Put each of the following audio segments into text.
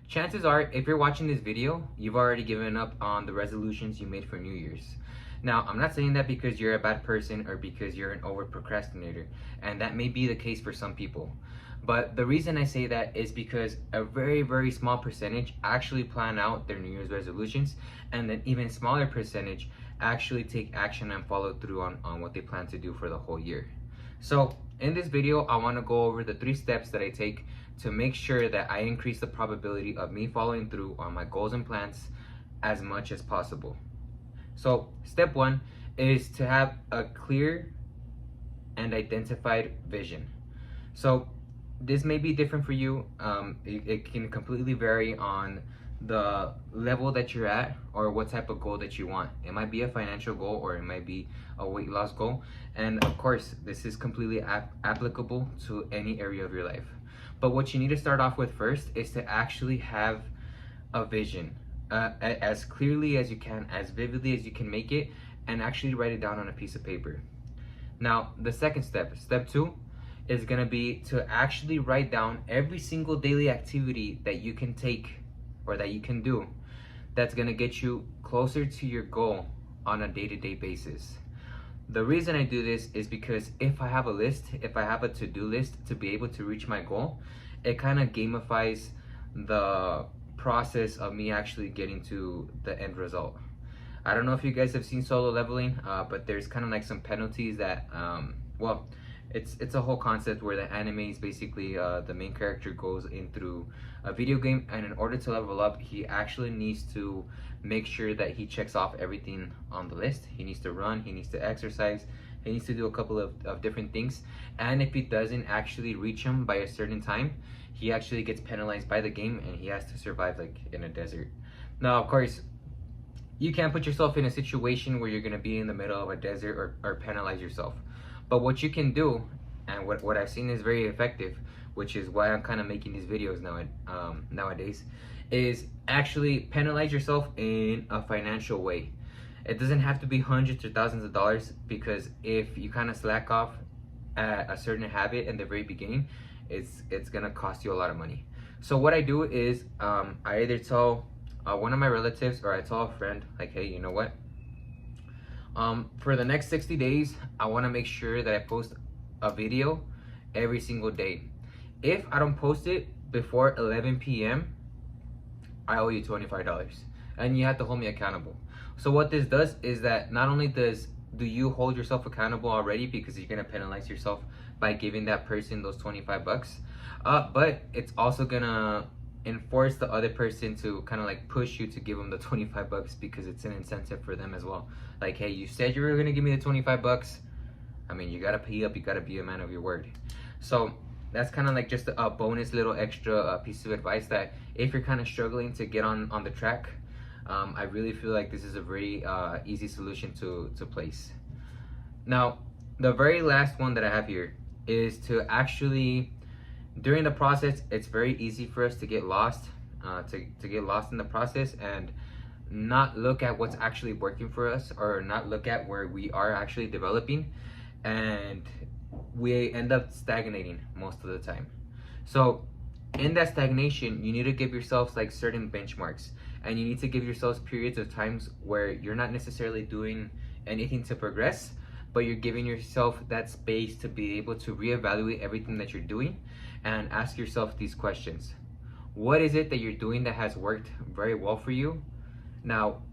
chances are, if you're watching this video, you've already given up on the resolutions you made for New Year's. Now, I'm not saying that because you're a bad person or because you're an over procrastinator, and that may be the case for some people. But the reason I say that is because a very, very small percentage actually plan out their New Year's resolutions, and an even smaller percentage actually take action and follow through on what they plan to do for the whole year. So in this video, I want to go over the 3 steps that I take to make sure that I increase the probability of me following through on my goals and plans as much as possible. So step 1 is to have a clear and identified vision. So this may be different for you. It can completely vary on the level that you're at or what type of goal that you want. It might be a financial goal or it might be a weight loss goal. And of course, this is completely applicable to any area of your life. But what you need to start off with first is to actually have a vision as clearly as you can, as vividly as you can make it, and actually write it down on a piece of paper. Now, the second step, step 2, is going to be to actually write down every single daily activity that you can take or that you can do that's going to get you closer to your goal on a day-to-day basis. The reason I do this is because if I have a list, if I have a to-do list to be able to reach my goal, it kind of gamifies the process of me actually getting to the end result. I don't know if you guys have seen Solo Leveling, but there's kind of like some penalties that, well, it's a whole concept where the anime is basically the main character goes in through a video game, and in order to level up, he actually needs to make sure that he checks off everything on the list. He needs to run, he needs to exercise, he needs to do a couple of different things, and if he doesn't actually reach him by a certain time, he actually gets penalized by the game and he has to survive like in a desert. Now, of course, you can't put yourself in a situation where you're going to be in the middle of a desert or penalize yourself. But what you can do, and what I've seen is very effective, which is why I'm kind of making these videos nowadays, is actually penalize yourself in a financial way. It doesn't have to be hundreds or thousands of dollars, because if you kind of slack off at a certain habit in the very beginning, it's gonna cost you a lot of money. So what I do is I either tell one of my relatives or I tell a friend, like, hey, you know what? For the next 60 days, I want to make sure that I post a video every single day. If I don't post it before 11 p.m., I owe you $25, and you have to hold me accountable. So what this does is that not only do you hold yourself accountable already, because you're gonna penalize yourself by giving that person those $25, but it's also gonna enforce the other person to kind of like push you to give them the $25, because it's an incentive for them as well. Like, hey, you said you were gonna give me the $25. I mean, you gotta pay up, you gotta be a man of your word. So that's kind of like just a bonus little extra piece of advice, that if you're kind of struggling to get on the track, I really feel like this is a very easy solution to place. Now, the very last one that I have here is to actually, during the process, it's very easy for us to get lost, to get lost in the process and not look at what's actually working for us, or not look at where we are actually developing, and we end up stagnating most of the time. So in that stagnation, you need to give yourselves like certain benchmarks, and you need to give yourselves periods of times where you're not necessarily doing anything to progress, but you're giving yourself that space to be able to reevaluate everything that you're doing and ask yourself these questions. What is it that you're doing that has worked very well for you? Now,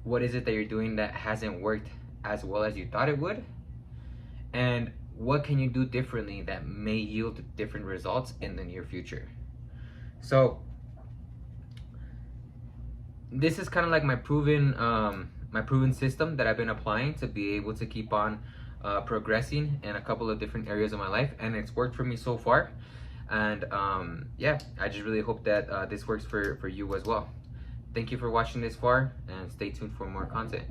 what is it that you're doing that hasn't worked as well as you thought it would? And what can you do differently that may yield different results in the near future? So this is kind of like my proven system that I've been applying to be able to keep on progressing in a couple of different areas of my life, and it's worked for me so far. And yeah, I just really hope that this works for you as well. Thank you for watching this far, and stay tuned for more content.